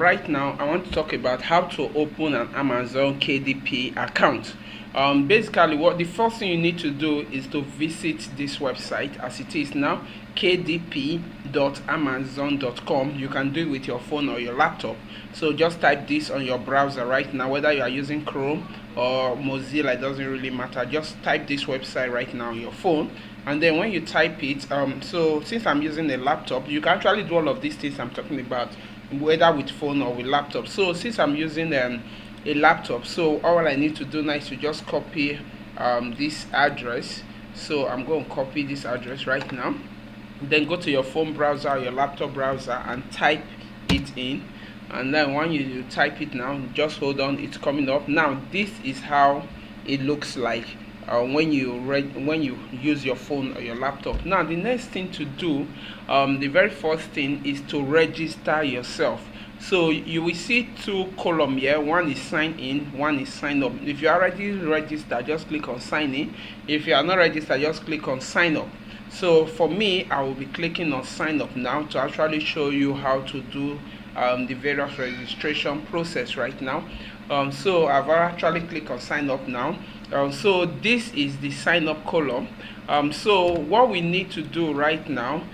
right now I want to talk about how to open an Amazon KDP account. Basically, what the first thing you need to do is to visit this website as it is now, kdp.amazon.com. You can do it with your phone or your laptop. So just type this on your browser right now, whether you are using Chrome or Mozilla, it doesn't really matter. Just type this website right now on your phone, and then when you type it, so since I'm using a laptop, you can actually do all of these things I'm talking about whether with phone or with laptop. So since I'm using a laptop, so all I need to do now is to just copy this address. So I'm going to copy this address right now, then go to your phone browser or your laptop browser and type it in. And then when you type it now, just hold on, it's coming up. Now this is how it looks like when you use your phone or your laptop. Now the next thing to do, the very first thing is to register yourself. So you will see two columns here. One is sign in, one is sign up. If you are already registered, just click on sign in. If you are not registered, just click on sign up. So for me, I will be clicking on sign up now to actually show you how to do the various registration process right now. So I've actually clicked on sign up now. So this is the sign up column. So what we need to do right now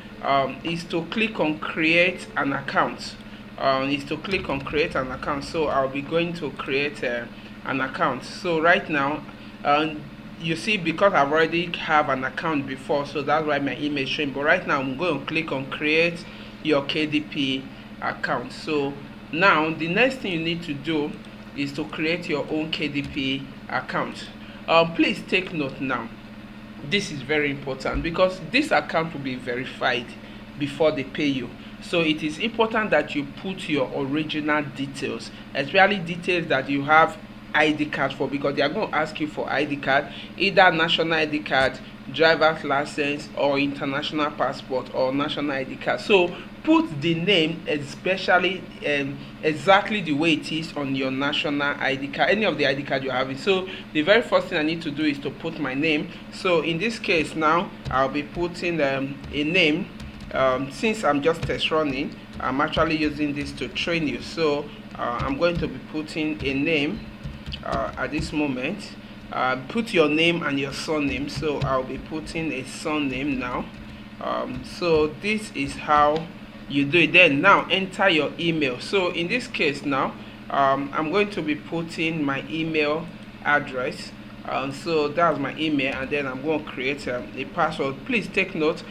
is to click on create an account. So I'll be going to create an account. So right now, you see, because I've already have an account before, so that's why my email is showing. But right now I'm going to click on create your KDP account. So now the next thing you need to do is to create your own KDP account. Please take note now, this is very important because this account will be verified before they pay you. So it is important that you put your original details, especially details that you have ID card for, because they are going to ask you for ID card, either national ID card, driver's license, or international passport or national ID card. So put the name especially exactly the way it is on your national ID card, any of the ID card you're having. So the very first thing I need to do is to put my name. So in this case now I'll be putting a name. Since I'm just test running, I'm actually using this to train you. So I'm going to be putting a name at this moment. Put your name and your surname. So I'll be putting a surname now. So this is how you do it. Then now enter your email. So in this case now, I'm going to be putting my email address. So that's my email, and then I'm going to create a password. Please take note,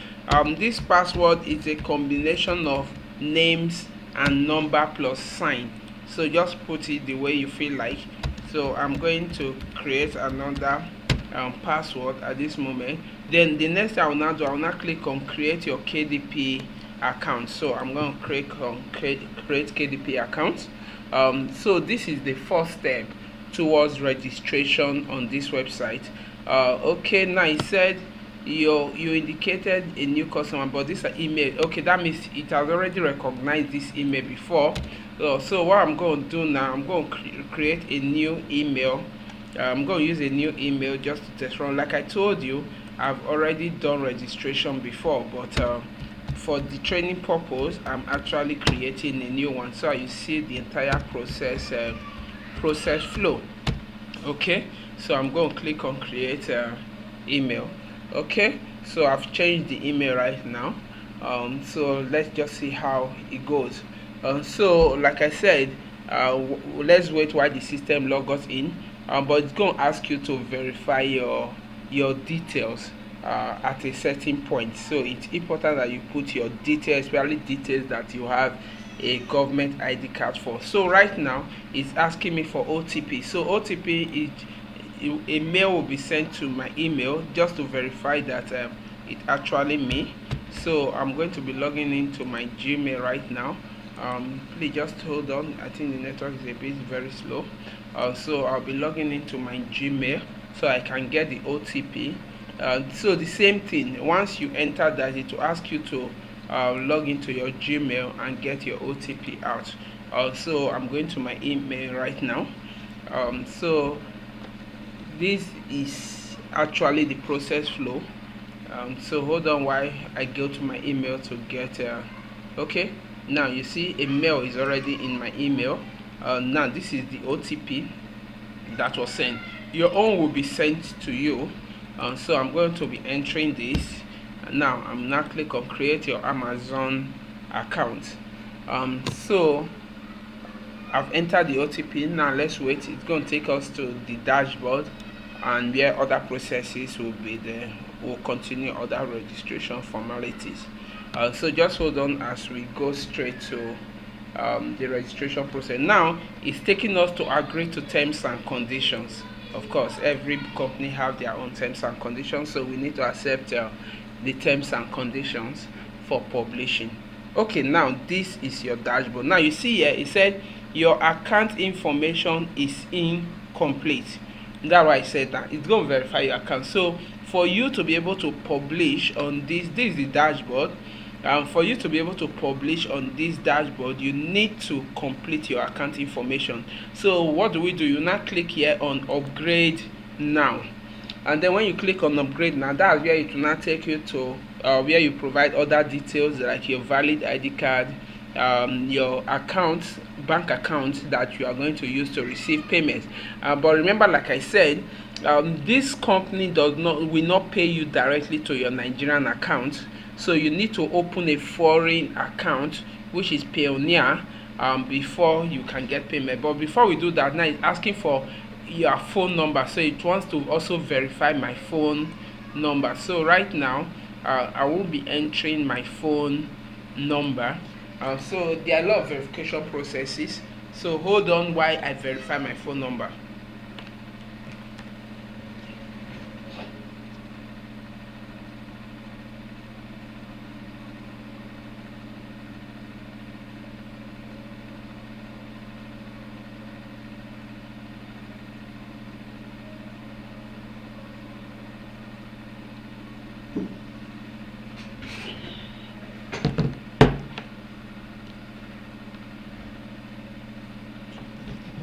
this password is a combination of names and number plus sign. So just put it the way you feel like. So I'm going to create another password at this moment. Then the next thing I will now do, I will now click on create your KDP account. So I'm going to click on create KDP account. So this is the first step towards registration on this website. Okay, now it said you indicated a new customer, but this is email. Okay, that means it has already recognized this email before. So what I'm going to do now, I'm going to create a new email. I'm going to use a new email just to test run. Like I told you, I've already done registration before, but for the training purpose, I'm actually creating a new one, so you see the entire process flow. Okay, so I'm going to click on create email. Okay, so I've changed the email right now. So let's just see how it goes. So like I said, let's wait while the system logs us in, but it's going to ask you to verify your details at a certain point. So it's important that you put your details, especially details that you have a government ID card for. So right now it's asking me for OTP. So OTP is a mail will be sent to my email just to verify that it's actually me. So I'm going to be logging into my Gmail right now. Please just hold on, I think the network is a bit very slow. So I'll be logging into my Gmail so I can get the OTP. So the same thing, once you enter that, it will ask you to log into your Gmail and get your OTP out. So I'm going to my email right now. So this is actually the process flow. So hold on while I go to my email to get okay. Now you see a mail is already in my email. Now this is the OTP that was sent. Your own will be sent to you. So I'm going to be entering this. Now I'm now click on create your Amazon account. So I've entered the OTP. Now let's wait. It's going to take us to the dashboard, and where other processes will be there. We'll continue other registration formalities. So just hold on as we go straight to the registration process. Now it's taking us to agree to terms and conditions. Of course, every company have their own terms and conditions, so we need to accept the terms and conditions for publishing. Okay, now this is your dashboard. Now you see here it said your account information is incomplete. That's why I said that it's going to verify your account. So for you to be able to publish on this is the dashboard. For you to be able to publish on this dashboard, you need to complete your account information. So what do? You now click here on upgrade now, and then when you click on upgrade now, that's where it will now take you to where you provide other details like your valid ID card, your account, bank account that you are going to use to receive payments. But remember, like I said, this company will not pay you directly to your Nigerian account. So you need to open a foreign account, which is Pioneer, before you can get payment. But before we do that, now it's asking for your phone number. So it wants to also verify my phone number. So right now, I will be entering my phone number. So there are a lot of verification processes. So hold on while I verify my phone number.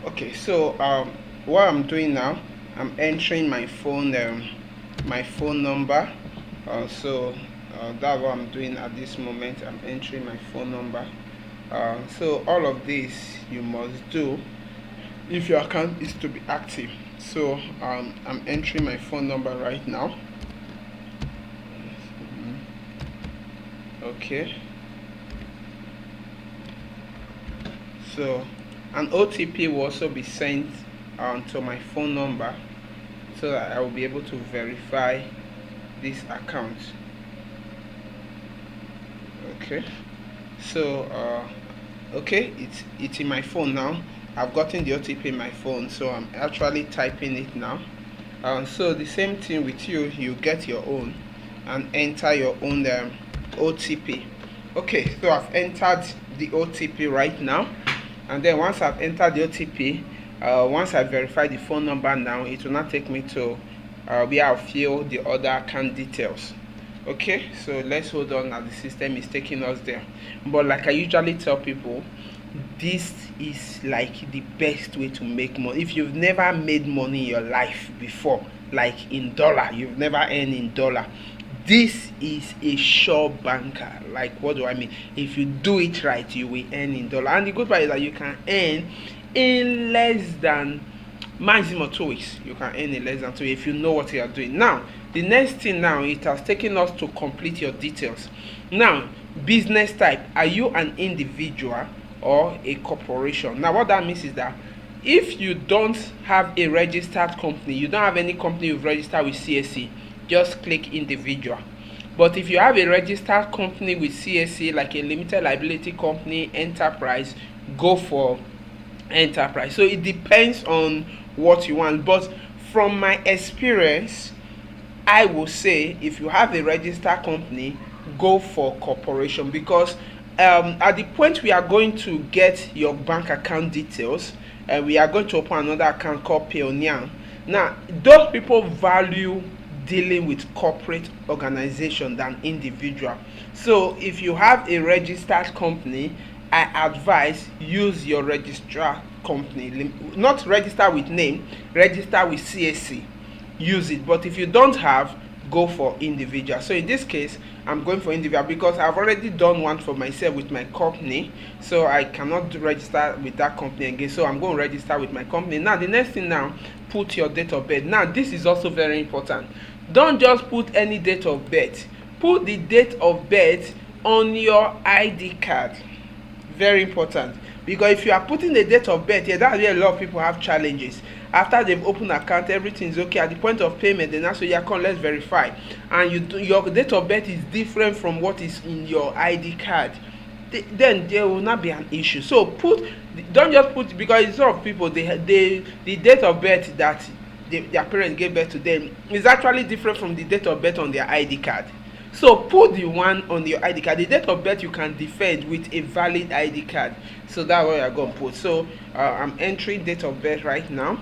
Okay, so what I'm doing now, I'm entering my phone number. So that's what I'm doing at this moment. I'm entering my phone number. So all of this you must do if your account is to be active. So I'm entering my phone number right now. Okay, so an OTP will also be sent to my phone number so that I will be able to verify this account. Okay, so okay, it's in my phone now. I've gotten the OTP in my phone, so I'm actually typing it now. So the same thing with you get your own and enter your own OTP. Okay, so I've entered the OTP right now. And then once I've entered the OTP, once I verify the phone number now, it will not take me to where I'll fill the other account details. Okay, so let's hold on as the system is taking us there. But like I usually tell people, this is like the best way to make money. If you've never made money in your life before, like in dollar, you've never earned in dollar, this is a sure banker. Like, what do I mean? If you do it right, you will earn in dollar. And the good part is that you can earn in less than maximum 2 weeks. You can earn in less than 2 weeks if you know what you are doing. Now the next thing, now it has taken us to complete your details. Now, business type, are you an individual or a corporation? Now what that means is that if you don't have a registered company, you don't have any company you've registered with CSC, just click individual. But if you have a registered company with CSC, like a limited liability company, enterprise, go for enterprise. So it depends on what you want, but from my experience, I will say if you have a registered company, go for corporation, because at the point we are going to get your bank account details, we are going to open another account called Pioneer. Now those people value dealing with corporate organization than individual. So if you have a registered company, I advise use your registrar company, not register with name, register with CSC, use it. But if you don't have, go for individual. So in this case, I'm going for individual because I've already done one for myself with my company, so I cannot register with that company again. So I'm going to register with my company. Now the next thing, now put your date of birth. Now this is also very important. Don't just put any date of birth. Put the date of birth on your ID card. Very important, because if you are putting the date of birth here, that's where a lot of people have challenges. After they've opened account, everything is okay. At the point of payment, then that's where you come, let's verify, and your date of birth is different from what is in your ID card. Then there will not be an issue. So don't just put, because a lot of people, the date of birth that their parents gave birth to them is actually different from the date of birth on their ID card. So put the one on your ID card. The date of birth you can defend with a valid ID card. So that's what you're going to put. So I'm entering date of birth right now.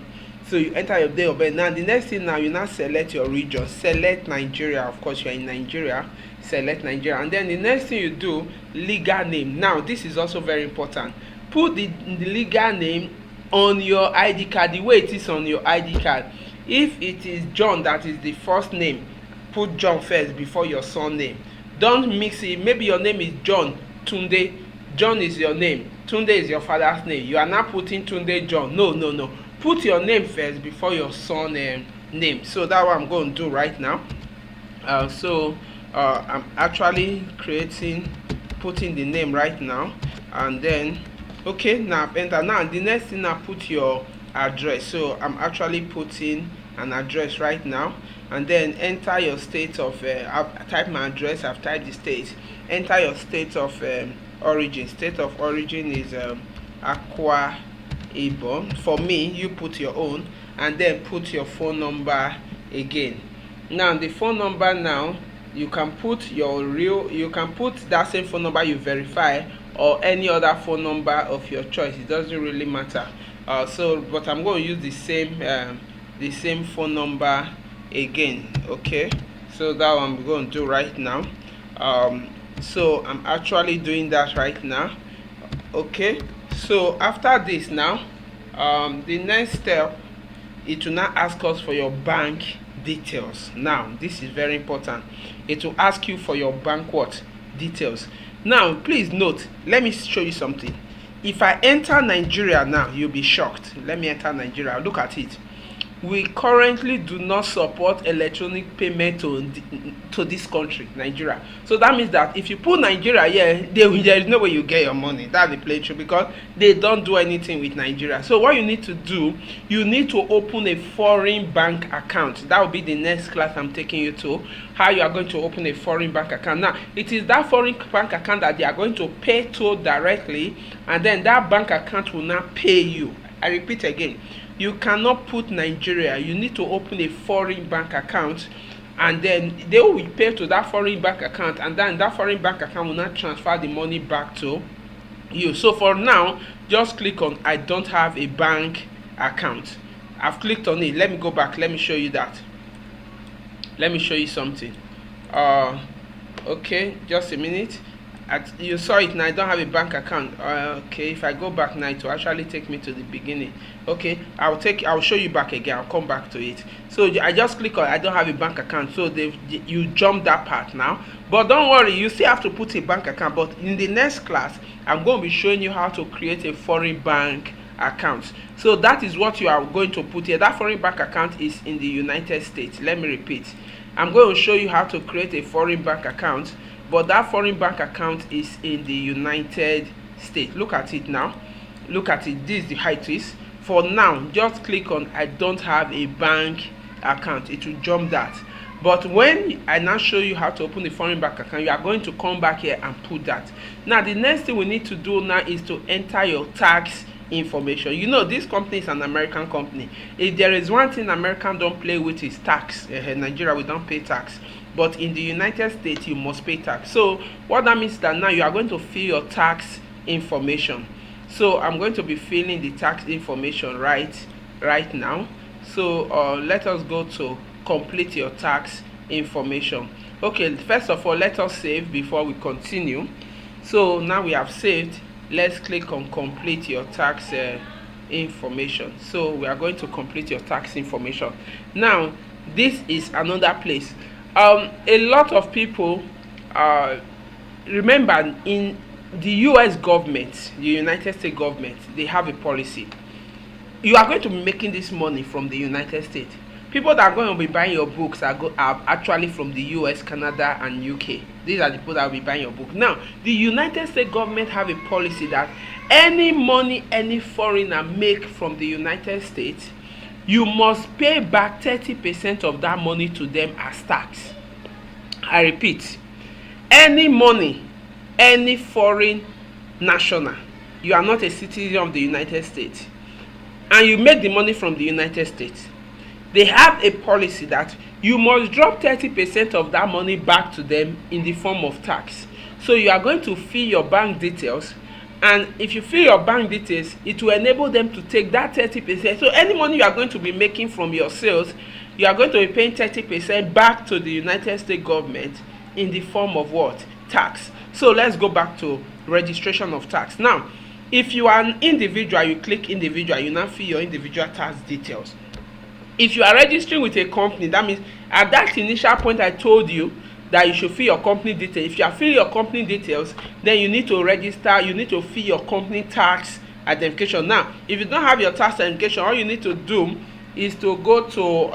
So you enter your date of birth. Now the next thing, now you now select your region. Select Nigeria. Of course, you're in Nigeria. Select Nigeria. And then the next thing you do, legal name. Now this is also very important. Put the legal name on your ID card, the way it is on your ID card. If it is John, that is the first name, put John first before your surname. Don't mix it. Maybe your name is John Tunde. John is your name, Tunde is your father's name. You are not putting Tunde John. No. Put your name first before your son name. So that's what I'm going to do right now. I'm actually putting the name right now, and then okay, now enter. Now the next thing, I put your address. So I'm actually putting an address right now, and then enter your state of I've typed my address, I've typed the state. Enter your state of origin. State of origin is Akwa Ibom. For me, you put your own, and then put your phone number again. Now the phone number, now you can put you can put that same phone number you verify, or any other phone number of your choice. It doesn't really matter. But I'm going to use the same phone number again. Okay, so that one I'm going to do right now. So I'm actually doing that right now. Okay, so after this, now the next step, it will not ask us for your bank details. Now this is very important. It will ask you for your bank details. Now please note, let me show you something. If I enter Nigeria now, you'll be shocked. Let me enter Nigeria. Look at it. We currently do not support electronic payment to this country, Nigeria. So that means that if you put Nigeria here, there is no way you get your money. That's the play true, because they don't do anything with Nigeria. So what you need to do, you need to open a foreign bank account. That will be the next class I'm taking you to, how you are going to open a foreign bank account. Now, it is that foreign bank account that they are going to pay to directly, and then that bank account will not pay you. I repeat again. You cannot put Nigeria. You need to open a foreign bank account, and then they will pay to that foreign bank account, and then that foreign bank account will not transfer the money back to you. So for now, just click on I don't have a bank account. I've clicked on it. Let me go back. Let me show you that. Let me show you something. Okay, just a minute. You saw it now. I don't have a bank account. Okay, if I go back now, it will actually take me to the beginning. Okay, I'll show you back again. I'll come back to it. So I just click on I don't have a bank account. So you jump that part now, but don't worry, you still have to put a bank account. But in the next class, I'm going to be showing you how to create a foreign bank account. So that is what you are going to put here. That foreign bank account is in the United States. Let me repeat. I'm going to show you how to create a foreign bank account, but that foreign bank account is in the United States. Look at it now. Look at it. This is the height is. For now, just click on I don't have a bank account. It will jump that. But when I now show you how to open the foreign bank account, you are going to come back here and put that. Now the next thing we need to do now is to enter your tax information. You know, this company is an American company. If there is one thing Americans don't play with, is tax. In Nigeria, we don't pay tax. But in the United States, you must pay tax. So what that means is that now you are going to fill your tax information. So I'm going to be filling the tax information right now. So let us go to complete your tax information. Okay, first of all, let us save before we continue. So now we have saved. Let's click on complete your tax information. So we are going to complete your tax information. Now this is another place. A lot of people, uh, remember, in the US government, the United States government, they have a policy. You are going to be making this money from the United States. People that are going to be buying your books are actually from the US, Canada, and UK. These are the people that will be buying your book. Now, the United States government have a policy that any money any foreigner make from the United States, you must pay back 30% of that money to them as tax. I repeat, any money any foreign national, you are not a citizen of the United States, and you make the money from the United States, they have a policy that you must drop 30% of that money back to them in the form of tax. So you are going to fill your bank details, and if you fill your bank details, it will enable them to take that 30%. So any money you are going to be making from your sales, you are going to be paying 30% back to the United States government in the form of what? Tax. So let's go back to registration of tax. Now, if you are an individual, you click individual, you now fill your individual tax details. If you are registering with a company, that means at that initial point I told you that you should fill your company details. If you are filling your company details, then you need to register, you need to fill your company tax identification. Now, if you don't have your tax identification, all you need to do is to go to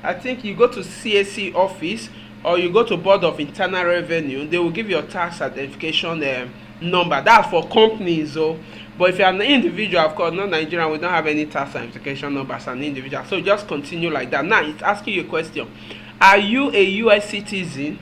I think you go to CAC office, or you go to Board of Internal Revenue. They will give you a tax identification number. That's for companies, oh. But if you're an individual, of course, not Nigerian, we don't have any tax identification number as an individual. So just continue like that. Now it's asking you a question. Are you a US citizen?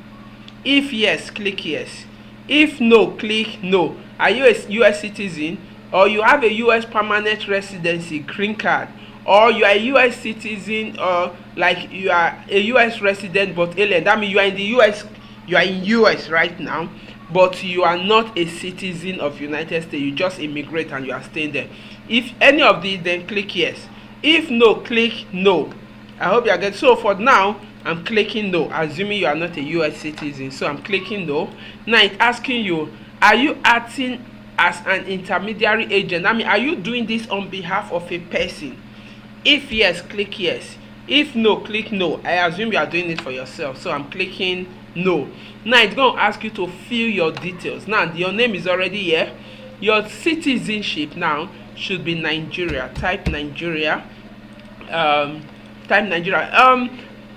If yes, click yes. If no, click no. Are you a US citizen, or you have a US permanent residency, green card, or you are a US citizen, or like you are a US resident but alien? That means you are in the US, you are in US right now, but you are not a citizen of United States. You just immigrate and you are staying there. If any of these, then click yes. If no, click no. I hope you are getting. So for now, I'm clicking no, assuming you are not a US citizen. So I'm clicking no. Now it's asking you, are you acting as an intermediary agent? I mean, are you doing this on behalf of a person? If yes, click yes. If no, click no. I assume you are doing it for yourself. So I'm clicking no. Now it's going to ask you to fill your details. Now your name is already here. Your citizenship now should be Nigeria. Type Nigeria. Type Nigeria.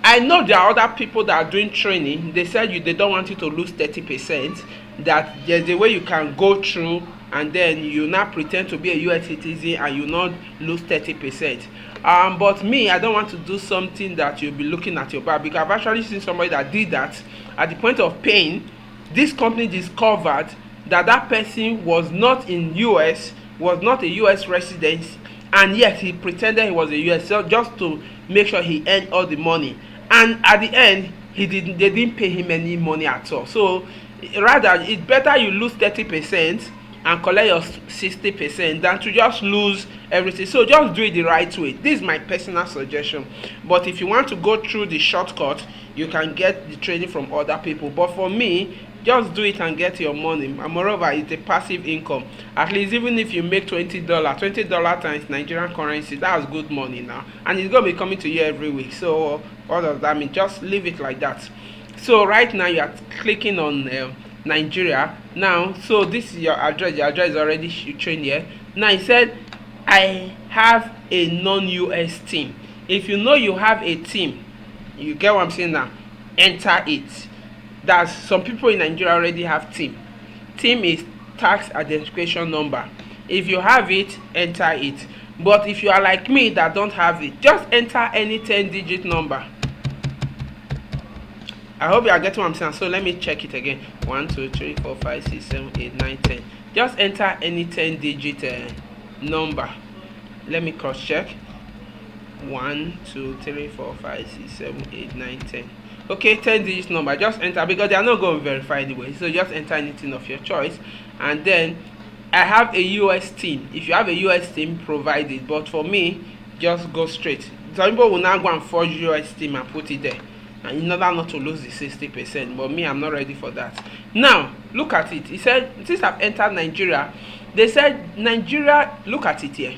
I know there are other people that are doing training. They said they don't want you to lose 30%. That there's a way you can go through, and then you now pretend to be a US citizen and you not lose 30%. But me, I don't want to do something that you'll be looking at your back, because I've actually seen somebody that did that. At the point of paying, this company discovered that that person was not in US, was not a US resident, and yet he pretended he was a US, so just to make sure he earned all the money. And at the end, they didn't pay him any money at all. So rather, it's better you lose 30% and collect your 60% than to just lose everything. So just do it the right way. This is my personal suggestion. But if you want to go through the shortcut, you can get the training from other people. But for me, just do it and get your money. And moreover, it's a passive income. At least even if you make $20 times Nigerian currency, that's good money now. And it's going to be coming to you every week. So what does that mean? Just leave it like that. So right now you are clicking on Nigeria. Now, so this is your address. Your address is already showing here. Now it said, I have a non-US team. If you know you have a team, you get what I'm saying now, enter it. That's some people in Nigeria already have team. Team is tax identification number. If you have it, enter it. But if you are like me that don't have it, just enter any 10-digit number. I hope you are getting what I'm saying. So let me check it again. 1, 2, 3, 4, 5, 6, 7, 8, 9, 10. Just enter any 10-digit number. Let me cross check. 1, 2, 3, 4, 5, 6, 7, 8, 9, 10. Okay, 10-digit number. Just enter, because they are not going to verify anyway. So just enter anything of your choice. And then I have a US team. If you have a US team, provide it. But for me, just go straight. Some people will now go and forge US team and put it there, and in order not to lose the 60%. But me, I'm not ready for that. Now look at it. It said, since I've entered Nigeria, they said Nigeria, look at it here.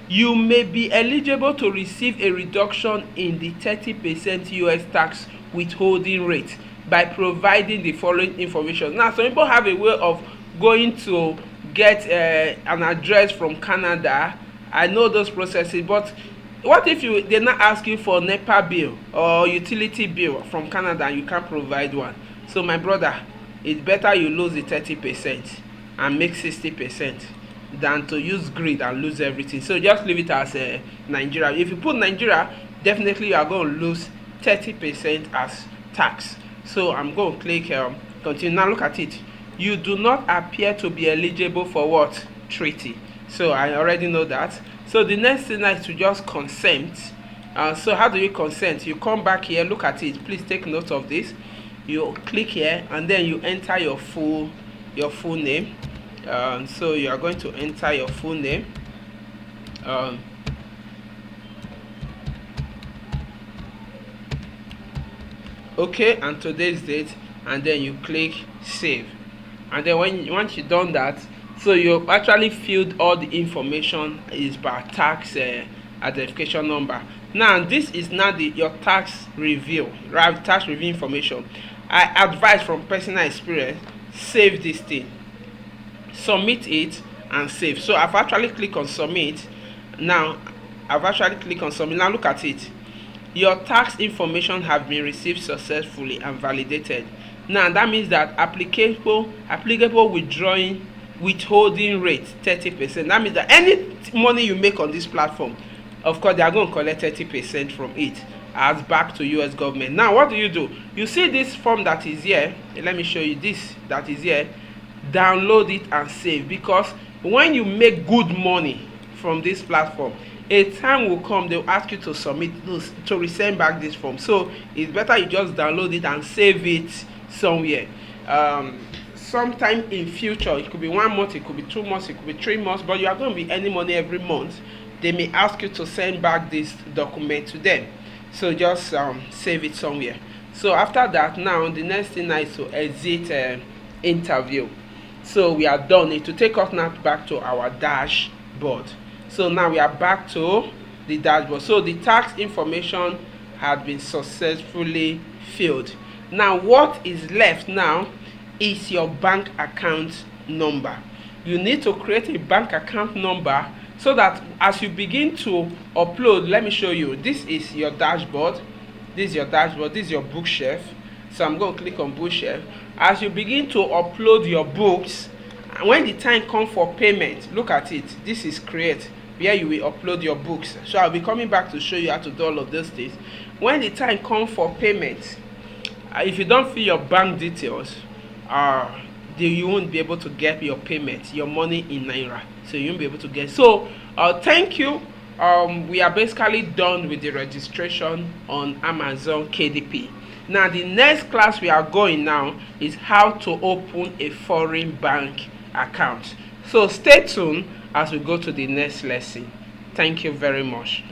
you may be eligible to receive a reduction in the 30% US tax withholding rate by providing the following information. Now, some people have a way of going to get an address from Canada. I know those processes, but what if they're not asking for NEPA bill or utility bill from Canada and you can't provide one? So my brother, it's better you lose the 30% and make 60% than to use greed and lose everything. So just leave it as Nigeria. If you put Nigeria, definitely you are going to lose 30% as tax. So I'm going to click continue. Now look at it. You do not appear to be eligible for what? Treaty. So I already know that. So the next thing is to just consent. So how do you consent? You come back here, look at it. Please take note of this. You click here and then you enter your full name. So you are going to enter your full name. Okay, and today's date, and then you click save. And then once you've done that, so you actually filled all the information is by tax identification number. Now this is not your tax review, right? Tax review information. I advise from personal experience, save this thing, submit it and save. So I've actually clicked on submit. Now now look at it. Your tax information have been received successfully and validated. Now that means that applicable withholding rate 30%. That means that any money you make on this platform, of course they are going to collect 30% from it as back to US government. Now what do? You see this form that is here. Let me show you this that is here. Download it and save, because when you make good money from this platform, a time will come they will ask you to submit those, to resend back this form. So it's better you just download it and save it somewhere. Sometime in future, it could be 1 month, it could be 2 months, it could be 3 months, but you are going to be earning money every month. They may ask you to send back this document to them. So just save it somewhere. So after that, now the next thing is to exit interview. So we are done. It will take us now back to our dashboard. So now we are back to the dashboard. So the tax information had been successfully filled. Now what is left now is your bank account number. You need to create a bank account number so that as you begin to upload, let me show you. This is your dashboard. This is your dashboard. This is your bookshelf. So I'm going to click on bookshelf. As you begin to upload your books, when the time comes for payment, look at it. This is create, where you will upload your books. So I'll be coming back to show you how to do all of those things. When the time comes for payment, if you don't fill your bank details, you won't be able to get your payment, your money in Naira. So you won't be able to get. So thank you. We are basically done with the registration on Amazon KDP. Now the next class we are going now is how to open a foreign bank account. So stay tuned as we go to the next lesson. Thank you very much.